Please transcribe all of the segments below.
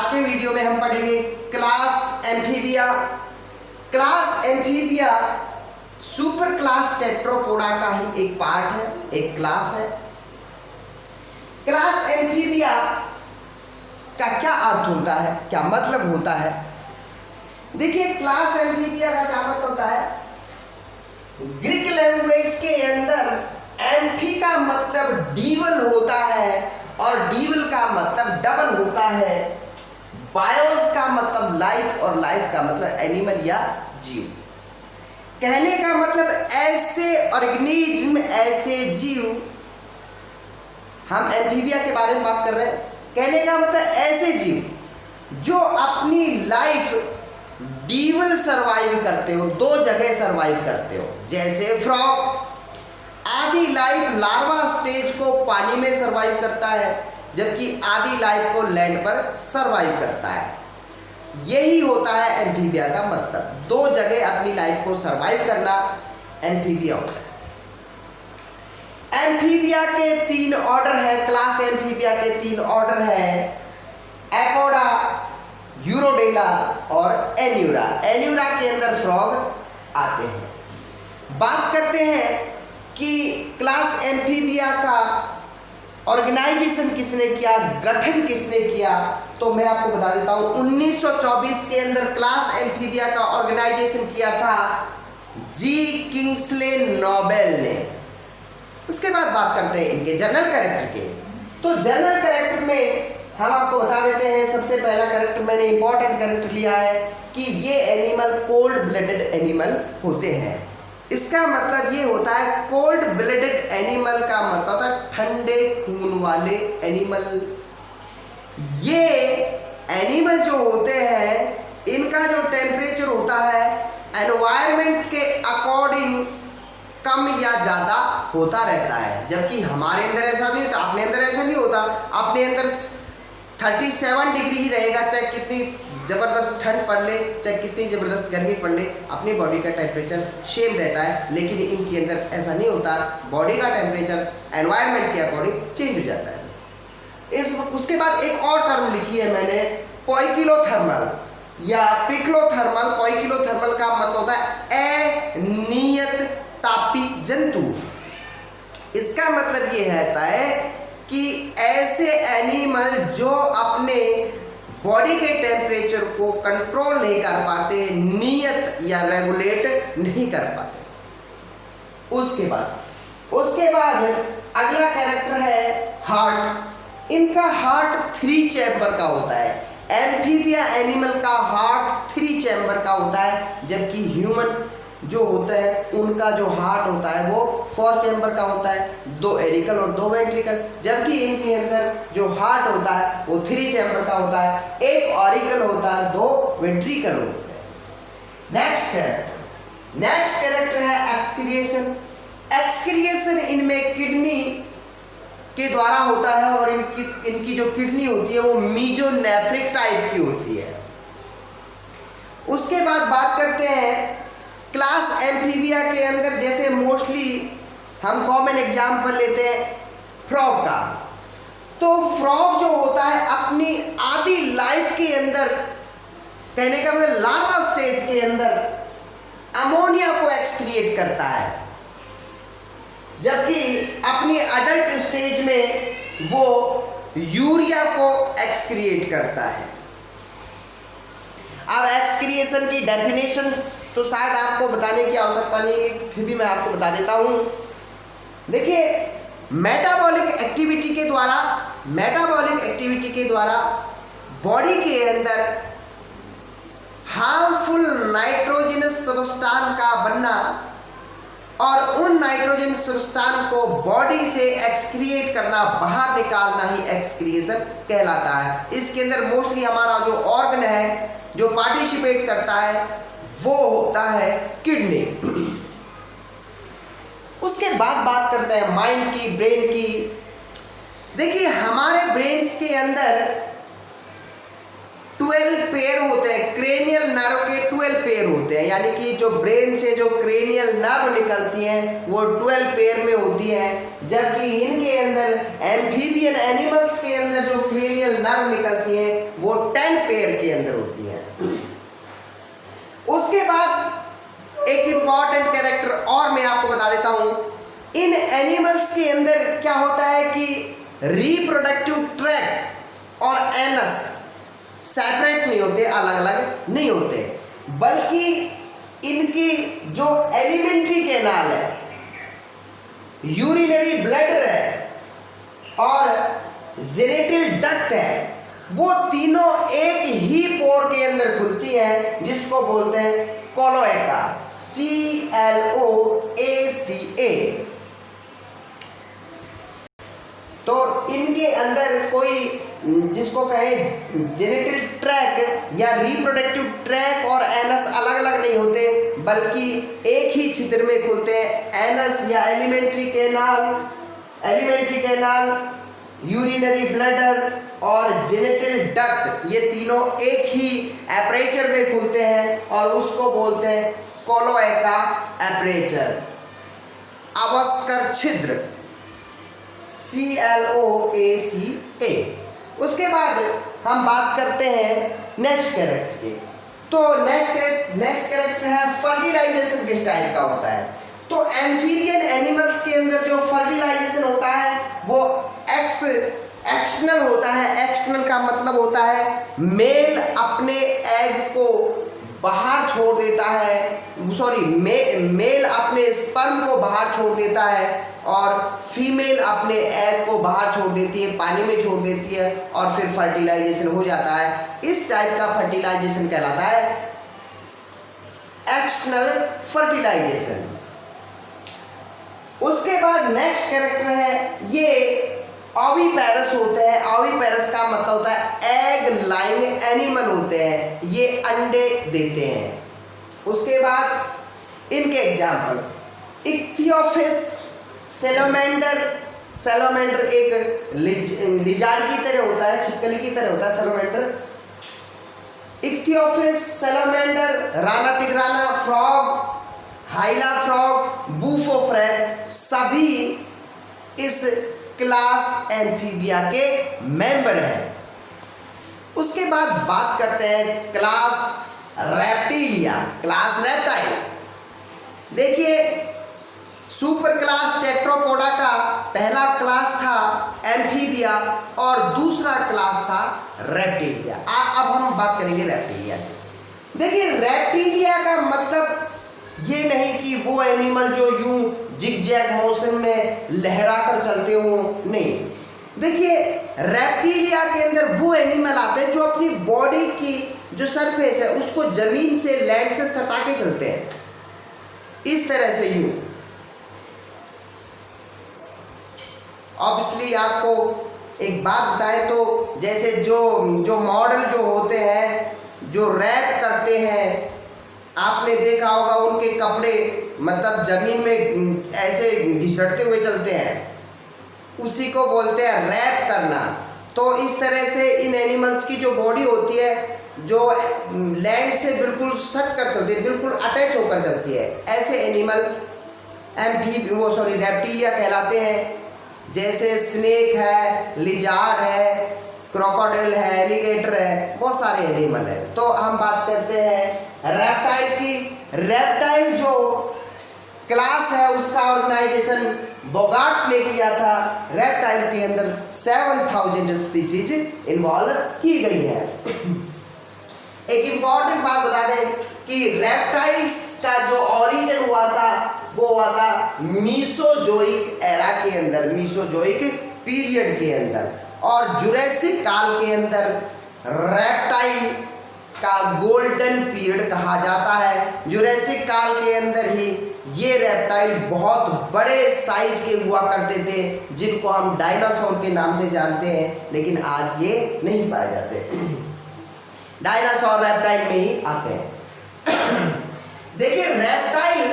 आज के वीडियो में हम पढ़ेंगे class amphibia. Class amphibia super class Tetrapoda का ही एक पार्ट है, एक क्लास है। क्लास एम्फीबिया का क्या अर्थ होता है, क्या मतलब होता है? देखिए, क्लास एम्फीबिया का क्या मतलब होता है? ग्रीक लैंग्वेज के अंदर एम्फी का मतलब डीवल होता है और डीवल का मतलब डबल होता है। बायोस का मतलब लाइफ और लाइफ का मतलब एनिमल या जीव। कहने का मतलब ऐसे ऑर्गेनिज्म, ऐसे जीव, हम एम्फीबिया के बारे में बात कर रहे हैं। कहने का मतलब ऐसे जीव जो अपनी लाइफ डीवल सरवाइव करते हो, दो जगह सरवाइव करते हो। जैसे फ्रॉग आधी लाइफ लार्वा स्टेज को पानी में सरवाइव करता है, जबकि आधी लाइफ को लैंड पर सरवाइव करता है। यही होता है एम्फीबिया का मतलब, दो जगह अपनी लाइफ को सरवाइव करना एम्फीबिया होता है। एम्फीबिया के 3 ऑर्डर है। क्लास एम्फीबिया के 3 ऑर्डर है, एपोडा, यूरोडेला और एन्यूरा। एन्यूरा के अंदर फ्रॉग आते हैं। बात करते हैं कि क्लास एम्फीबिया का ऑर्गेनाइजेशन किसने किया, गठन किसने किया, तो मैं आपको बता देता हूं। 1924 के अंदर क्लास एम्फीबिया का ऑर्गेनाइजेशन किया था जी किंग्सले नोबेल ने। उसके बाद बात करते हैं इनके जनरल कैरेक्टर के। तो जनरल कैरेक्टर में हम आपको बता देते हैं, सबसे पहला कैरेक्टर मैंने इंपॉर्टेंट कैरेक्टर लिया है कि ये एनिमल कोल्ड ब्लडेड एनिमल होते हैं। इसका मतलब ये होता है, कोल्ड ब्लडेड एनिमल का मतलब होता है ठंडे खून वाले एनिमल। ये एनिमल जो होते हैं, इनका जो टेम्परेचर होता है एनवायरनमेंट के अकॉर्डिंग कम या ज़्यादा होता रहता है, जबकि हमारे अंदर ऐसा नहीं होता, अपने अंदर ऐसा नहीं होता। अपने अंदर 37 डिग्री ही रहेगा, चाहे कितनी ज़बरदस्त ठंड पड़ ले, चाहे कितनी ज़बरदस्त गर्मी पड़ ले, अपनी बॉडी का टेम्परेचर सेम रहता है। लेकिन इनके अंदर ऐसा नहीं होता, बॉडी का टेम्परेचर एनवायरनमेंट के अकॉर्डिंग चेंज हो जाता है। उसके बाद एक और टर्म लिखी है मैंने, पोइकिलोथर्मल या पिक्लोथर्मल। पोइकिलोथर्मल का मतलब होता है अनियत तापी जंतु। इसका मतलब ये रहता है कि ऐसे एनिमल जो अपने बॉडी के टेम्परेचर को कंट्रोल नहीं कर पाते, नियत या रेगुलेट नहीं कर पाते। उसके बाद अगला कैरेक्टर है हार्ट। इनका हार्ट 3 चैम्बर का होता है। एम्फीबिया एनिमल का हार्ट 3 चैम्बर का होता है, जबकि ह्यूमन जो होता है उनका जो हार्ट होता है वो 4 चैम्बर का होता है, 2 एरिकल और 2 वेंट्रिकल। जबकि इनके अंदर जो हार्ट होता है वो 3 चैम्बर का होता है, 1 ऑरिकल होता है, 2 वेंट्रिकल होते हैं। नेक्स्ट कैरेक्टर है एक्सक्रिएशन। एक्सक्रिएशन इनमें किडनी के द्वारा होता है और इनकी जो किडनी होती है वो मीजोनेफ्रिक टाइप की होती है। उसके बाद बात करते हैं क्लास एम्फीबिया के अंदर, जैसे मोस्टली हम कॉमन एग्जाम्पल लेते हैं फ्रॉग का। तो फ्रॉग जो होता है अपनी आधी लाइफ के अंदर, कहने का मतलब लार्वा स्टेज के अंदर अमोनिया को एक्सक्रिएट करता है, जबकि अपनी अडल्ट स्टेज में वो यूरिया को एक्सक्रिएट करता है। अब एक्सक्रिएशन की डेफिनेशन तो शायद आपको बताने की आवश्यकता नहीं, फिर भी मैं आपको बता देता हूँ। देखिए, मेटाबॉलिक एक्टिविटी के द्वारा बॉडी के अंदर हार्मफुल नाइट्रोजनस सब्सटेंस का बनना और उन नाइट्रोजन सब्सटेंस को बॉडी से एक्सक्रिएट करना, बाहर निकालना ही एक्सक्रिएशन कहलाता है। इसके अंदर मोस्टली हमारा जो ऑर्गन है जो पार्टिसिपेट करता है वो होता है किडनी। उसके बाद बात करते हैं माइंड की, ब्रेन की। देखिए, हमारे ब्रेन्स के अंदर 12 पेयर होते हैं, क्रेनियल नर्व के 12 पेयर होते हैं, यानी कि जो ब्रेन से जो क्रेनियल नर्व निकलती हैं वो 12 पेयर में होती हैं। जबकि इनके अंदर एम्फीबियन एनिमल्स के अंदर जो क्रेनियल नर्व निकलती हैं वो 10 इंपॉर्टेंट कैरेक्टर और मैं आपको बता देता हूं, इन एनिमल्स के अंदर क्या होता है कि रिप्रोडक्टिव ट्रैक्ट और एनस सेपरेट नहीं होते, अलग अलग नहीं होते, बल्कि इनकी जो एलिमेंट्री कैनाल है, यूरिनरी ब्लैडर है और जेनिटल डक्ट है, वो तीनों एक ही पोर के अंदर खुलती है जिसको बोलते हैं क्लोएका, CLOACA। तो इनके अंदर कोई जिसको कहे जेनिटल ट्रैक या रिप्रोडक्टिव ट्रैक और एनस अलग अलग नहीं होते, बल्कि एक ही छिद्र में खुलते हैं। एनस या एलिमेंट्री कैनाल, यूरिनरी ब्लैडर और जेनिटल डक्ट, ये तीनों एक ही एपरेचर में खुलते हैं और उसको बोलते हैं क्लोएका एपरेचर, अवस्कर छिद्र, CLOACA। उसके बाद हम बात करते हैं नेक्स्ट कैरेक्टर की। तो नेक्स्ट कैरेक्टर है फर्टिलाइजेशन किस टाइप का होता है। तो एम्फीबियन एनिमल्स के अंदर जो फर्टिलाइजेशन होता है वो एक्सटर्नल होता है। एक्सटर्नल का मतलब होता है मेल अपने एग को बाहर छोड़ देता है, मेल अपने स्पर्म को बाहर छोड़ देता है और फीमेल अपने एग को बाहर छोड़ देती है, पानी में छोड़ देती है और फिर फर्टिलाइजेशन हो जाता है। इस टाइप का फर्टिलाइजेशन कहलाता है एक्सटर्नल फर्टिलाइजेशन। उसके बाद नेक्स्ट कैरेक्टर है, ये ओविपेरस होते हैं। ओविपेरस का मतलब होता है एग लाइंग एनिमल होते हैं, ये अंडे देते हैं। उसके बाद इनके एग्जाम्पल इक्थियोफिस, सैलोमेंडर एक लिजार्ड की तरह होता है, छिपकली की तरह होता है सैलोमेंडर। Ichthyophis, सैलोमेंडर, Rana टिग्राना frog, हाइला frog, Bufo frag, सभी इस क्लास एम्फीबिया के मेंबर हैं। उसके बाद बात करते हैं क्लास रेप्टिलिया, क्लास रेप्टाइल। देखिए सुपर क्लास टेट्रोपोडा का पहला क्लास था एम्फीबिया और दूसरा क्लास था रेप्टिलिया। अब हम बात करेंगे रेप्टिलिया की। देखिए रेप्टिलिया का मतलब ये नहीं कि वो एनिमल जो यूं जिगजैग मोशन में लहरा कर चलते हो, नहीं। देखिए रेप्टिलिया के अंदर वो एनिमल आते हैं जो अपनी बॉडी की जो सरफेस है उसको जमीन से, लैंड से सटा के चलते हैं, इस तरह से यूं। ऑब्वियसली आपको एक बात बताएं तो जैसे जो मॉडल जो होते हैं जो रैप करते हैं, आपने देखा होगा उनके कपड़े मतलब जमीन में ऐसे घिसटते हुए चलते हैं, उसी को बोलते हैं रैप करना। तो इस तरह से इन एनिमल्स की जो बॉडी होती है जो लैंड से बिल्कुल सट कर चलती है, बिल्कुल अटैच होकर चलती है, ऐसे एनिमल रेप्टिलिया कहलाते हैं। जैसे स्नेक है, लिजार्ड है, क्रोकोडाइल है, एलिगेटर है, बहुत सारे एनिमल है। तो हम बात करते हैं रेप्टाइल की। रेप्टाइल जो क्लास है उसका ऑर्गेनाइजेशन बोगार्ट ने किया था। रेप्टाइल के अंदर 7000 स्पीसीज इन्वॉल्व की गई है। एक इंपॉर्टेंट बात बता दें कि रेप्टाइल्स का जो ओरिजिन हुआ था वो हुआ था मीसोजोइक एरा के अंदर, मीसोजोइक पीरियड के अंदर, और जुरासिक काल के अंदर रेप्टाइल का गोल्डन पीरियड कहा जाता है। जुरासिक काल के अंदर ही ये रेप्टाइल बहुत बड़े साइज के हुआ करते थे जिनको हम डायनासोर के नाम से जानते हैं, लेकिन आज ये नहीं पाए जाते। डायनासोर रेप्टाइल में ही आते हैं। देखिए रेप्टाइल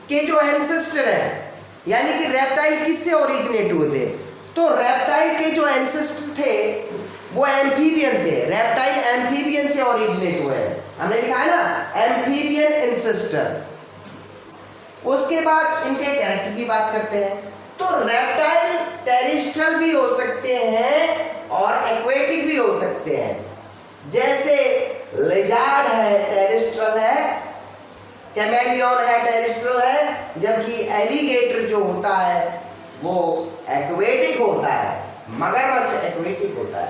के जो एंसेस्टर है, यानी कि रेप्टाइल किससे ओरिजिनेट हुए थे, तो रेप्टाइल के जो एंसेस्टर थे वो एम्फीबियन थे। रेप्टाइल एम्फीबियन से ओरिजिनेट हुए हैं, हमने लिखा है ना एम्फीबियन एंसेस्टर। उसके बाद इनके कैरेक्टर की बात करते हैं। तो रेप्टाइल टेरेस्ट्रियल भी हो सकते हैं और एक्वेटिक भी हो सकते हैं। जैसे लिजार्ड है टेरेस्ट्रियल है कैमेलियन है, टेरेस्ट्रियल है, जबकि एलिगेटर जो होता है वो एक्वेटिक होता है। मगरमच्छ एक्वेटिक होता है।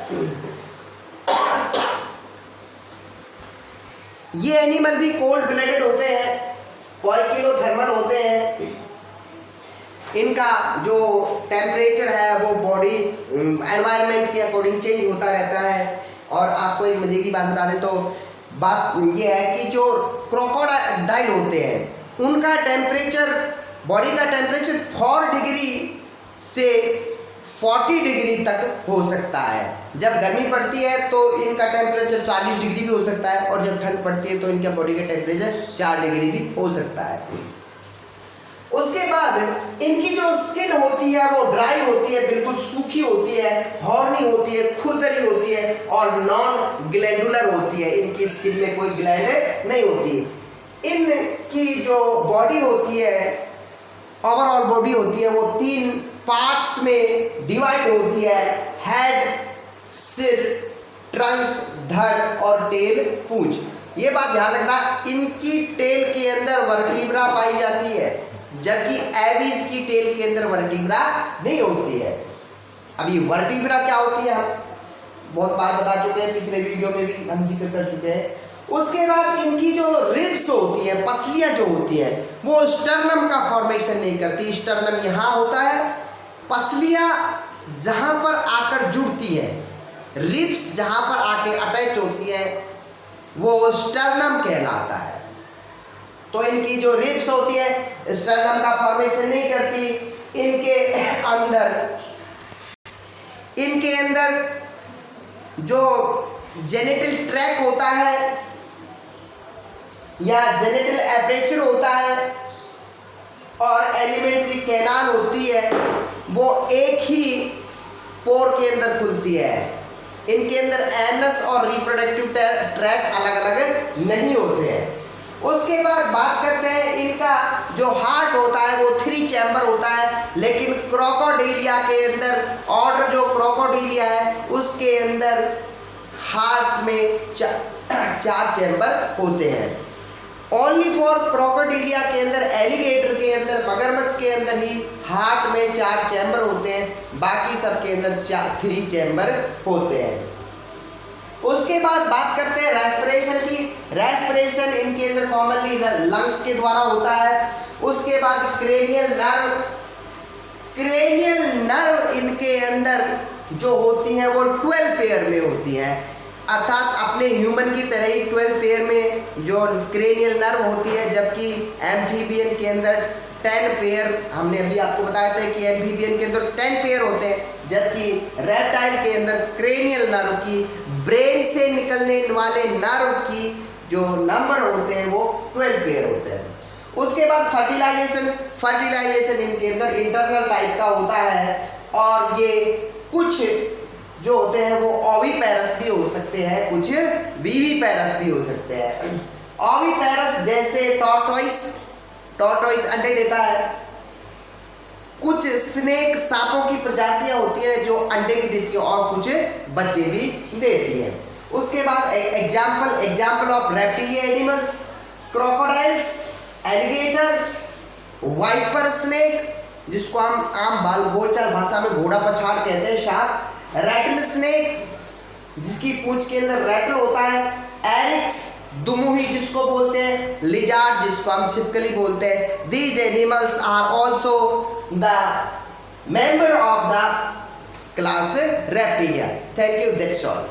ये एनिमल भी कोल्ड ब्लडेड होते हैं, पॉइकिलोथर्मल होते हैं। इनका जो टेम्परेचर है वो बॉडी एनवायरनमेंट के अकॉर्डिंग चेंज होता रहता है। और आपको एक मजे की बात बता दें तो बात ये है कि जो क्रोकोडाइल होते हैं उनका टेम्परेचर, बॉडी का टेम्परेचर 4 डिग्री से 40 डिग्री तक हो सकता है। जब गर्मी पड़ती है तो इनका टेम्परेचर 40 डिग्री भी हो सकता है, और जब ठंड पड़ती है तो इनका बॉडी का टेम्परेचर 4 डिग्री भी हो सकता है। उसके बाद इनकी जो स्किन होती है वो ड्राई होती है, बिल्कुल सूखी होती है, हॉर्नी होती है, खुरदरी होती है और नॉन ग्लैंडुलर होती है। इनकी स्किन में कोई ग्लैंड नहीं होती। इनकी जो बॉडी होती है, ओवरऑल बॉडी होती है, वो 3 पार्ट्स में डिवाइड होती है। हेड, सिर, ट्रंक, धड़ और टेल, पूंछ। ये बात ध्यान रखना, इनकी टेल के अंदर वर्टिब्रा पाई जाती है, जबकि एविज की टेल के अंदर वर्टिब्रा नहीं होती है। अभी वर्टिब्रा क्या होती है हम बहुत बार बता चुके हैं, पिछले वीडियो में भी हम जिक्र कर चुके हैं। उसके बाद इनकी जो रिब्स होती है, पसलियां जो होती है, वो स्टर्नम का फॉर्मेशन नहीं करती। स्टर्नम यहाँ होता है, पसलियां जहां पर आकर जुड़ती है, रिब्स जहां पर आके अटैच होती है, वो स्टर्नम कहलाता है। तो इनकी जो रिब्स होती है स्टर्नम का फॉर्मेशन नहीं करती। इनके अंदर जो जेनिटल ट्रैक होता है या जेनिटल एपरेचर होता है और एलिमेंट्री कैनाल होती है, वो एक ही पोर के अंदर खुलती है। इनके अंदर एनस और रिप्रोडक्टिव ट्रैक अलग अलग नहीं होते हैं। उसके बाद बात करते हैं, इनका जो हार्ट होता है वो 3 चैम्बर होता है, लेकिन क्रोकोडिलिया के अंदर, ऑर्डर जो क्रोकोडिलिया है उसके अंदर हार्ट में 4 चैम्बर होते हैं। ओनली फॉर क्रोकोडिलिया के अंदर, एलिगेटर के अंदर, मगरमच्छ के अंदर ही हार्ट में 4 चैम्बर होते हैं, बाकी सब के अंदर 3 चैम्बर होते हैं। उसके बाद बात करते हैं रेस्पिरेशन की। रेस्पिरेशन इनके अंदर कॉमनली लंग्स के द्वारा होता है। उसके बाद क्रेनियल नर्व इनके अंदर जो होती हैं वो 12 पेयर में होती हैं, अर्थात अपने ह्यूमन की तरह ही 12 पेयर में जो क्रेनियल नर्व होती है, जबकि एम्फीबियन के अंदर 10 पेयर, हमने अभी आपको बताया था कि एम्फीबियन के अंदर 10 पेयर होते हैं, जबकि रेप्टाइल के अंदर क्रेनियल नर्व की, ब्रेन से निकलने वाले नर्व की जो नंबर होते हैं वो 12 पेयर होते हैं। उसके बाद फर्टिलाइजेशन इनके अंदर इंटरनल टाइप का होता है, और ये कुछ जो होते हैं वो ओविपेरस भी हो सकते हैं, कुछ विविपेरस भी हो सकते हैं। ओविपेरस जैसे टॉर्टोइस अंडे देता है। कुछ स्नेक, सांपों की प्रजातियां होती हैं जो अंडे भी देती है और कुछ बच्चे भी देती है। उसके बाद example of reptilian animals, crocodiles, alligator, viper snake जिसको हम आम बोलचाल भाषा में घोड़ा पछाड़ कहते हैं, शार्क, रैटल स्नेक जिसकी पूंछ के अंदर रैटल होता है, एरिक्स, दुमुही जिसको बोलते हैं, लिजार्ड जिसको हम छिपकली बोलते हैं। These animals are also the member of the class Reptilia. Thank you, that's all.